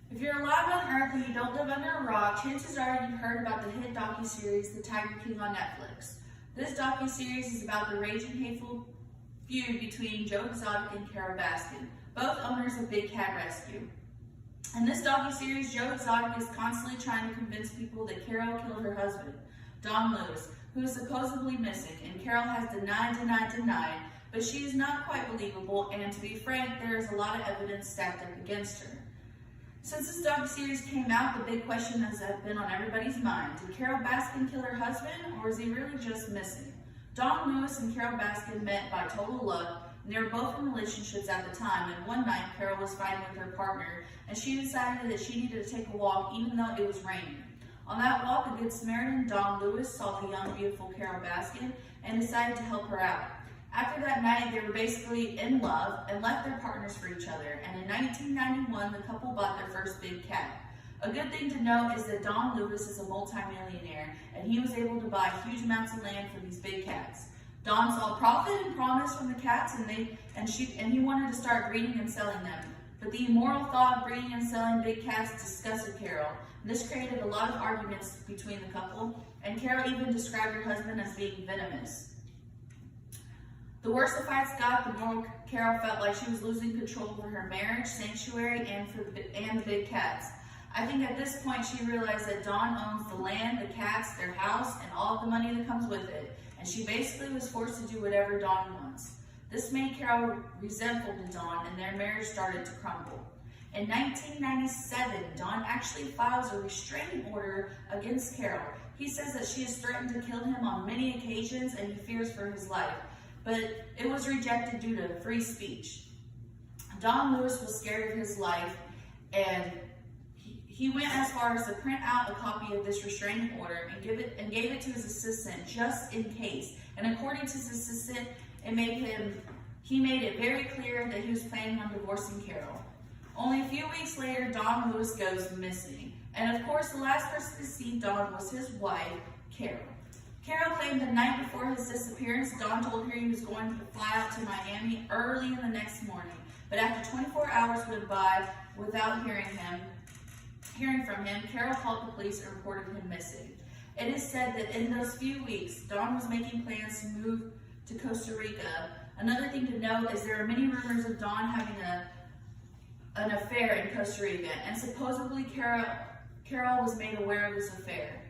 If you're alive on Earth and you don't live under a rock, chances are you've heard about the hit docuseries The Tiger King on Netflix. This docuseries is about the raging hateful feud between Joe Exotic and Carole Baskin, both owners of Big Cat Rescue. In this docuseries, Joe Exotic is constantly trying to convince people that Carole killed her husband, Don Lewis, who is supposedly missing, and Carole has denied, but she is not quite believable, and to be frank, there is a lot of evidence stacked up against her. Since this docuseries came out, the big question has been on everybody's mind. Did Carole Baskin kill her husband, or is he really just missing? Don Lewis and Carole Baskin met by total luck, and they were both in relationships at the time, and one night Carole was fighting with her partner, and she decided that she needed to take a walk even though it was raining. On that walk, a good Samaritan, Don Lewis, saw the young, beautiful Carole Baskin and decided to help her out. After that night, they were basically in love and left their partners for each other, and in 1991, the couple bought their first big cat. A good thing to note is that Don Lewis is a multimillionaire, and he was able to buy huge amounts of land for these big cats. Don saw profit and promise from the cats, and he wanted to start breeding and selling them. But the immoral thought of breeding and selling big cats disgusted Carole. This created a lot of arguments between the couple, and Carole even described her husband as being venomous. The worse the fights got, the more Carole felt like she was losing control over her marriage, sanctuary, and the big cats. I think at this point she realized that Don owns the land, the cats, their house, and all of the money that comes with it, and she basically was forced to do whatever Don wants. This made Carole resentful to Don, and their marriage started to crumble. In 1997, Don actually files a restraining order against Carole. He says that she has threatened to kill him on many occasions, and he fears for his life. But it was rejected due to free speech. Don Lewis was scared of his life, and he went as far as to print out a copy of this restraining order and gave it to his assistant just in case. And according to his assistant, he made it very clear that he was planning on divorcing Carole. Only a few weeks later, Don Lewis goes missing. And of course, the last person to see Don was his wife, Carole. Carole claimed the night before his disappearance, Don told her he was going to fly out to Miami early in the next morning. But after 24 hours went by without hearing from him, Carole called the police and reported him missing. It is said that in those few weeks, Don was making plans to move to Costa Rica. Another thing to note is there are many rumors of Don having an affair in Costa Rica, and supposedly Carole was made aware of this affair.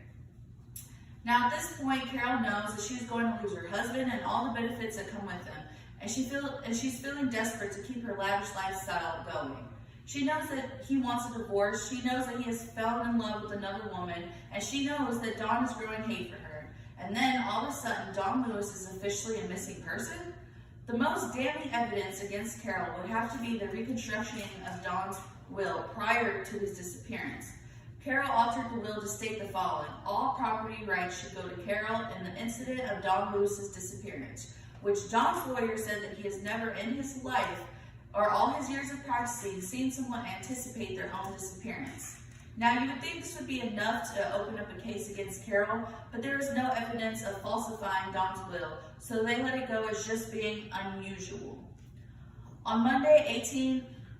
Now at this point, Carole knows that she's going to lose her husband and all the benefits that come with him, and she's feeling desperate to keep her lavish lifestyle going. She knows that he wants a divorce, she knows that he has fallen in love with another woman, and she knows that Don is growing hate for her. And then all of a sudden, Don Lewis is officially a missing person? The most damning evidence against Carole would have to be the reconstruction of Don's will prior to his disappearance. Carole altered the will to state the following: all property rights should go to Carole in the incident of Don Lewis's disappearance, which Don's lawyer said that he has never in his life or all his years of practicing seen someone anticipate their own disappearance. Now, you would think this would be enough to open up a case against Carole, but there is no evidence of falsifying Don's will, so they let it go as just being unusual. On Monday,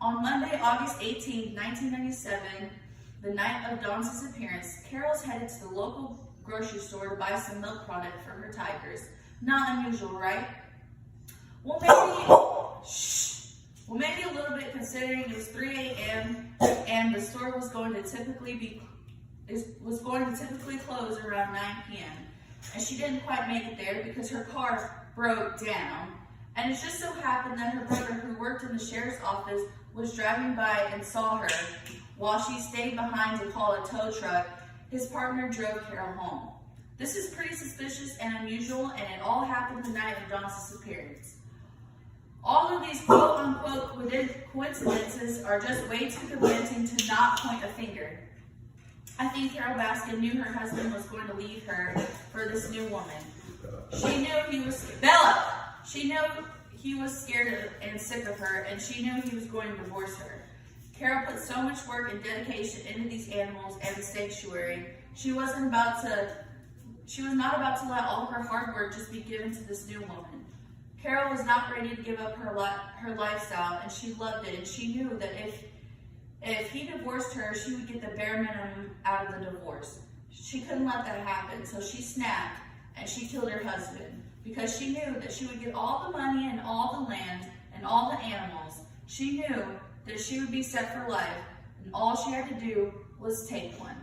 August 18, 1997, the night of Don's disappearance, Carol's headed to the local grocery store to buy some milk product for her tigers. Not unusual, right? Well, maybe a little bit, considering it was 3 a.m. and the store was going to typically close around 9 p.m. And she didn't quite make it there because her car broke down. And it just so happened that her brother, who worked in the sheriff's office, was driving by and saw her. While she stayed behind to call a tow truck, his partner drove Carole home. This is pretty suspicious and unusual, and it all happened the night of Don's disappearance. All of these quote-unquote coincidences are just way too convincing to not point a finger. I think Carole Baskin knew her husband was going to leave her for this new woman. She knew he was scared and sick of her, and she knew he was going to divorce her. Carole put so much work and dedication into these animals and the sanctuary. She was not about to let all of her hard work just be given to this new woman. Carole was not ready to give up her lifestyle, and she loved it, and she knew that If he divorced her, she would get the bare minimum out of the divorce. She couldn't let that happen, so she snapped and she killed her husband because she knew that she would get all the money and all the land and all the animals. She knew that she would be set for life, and all she had to do was take one.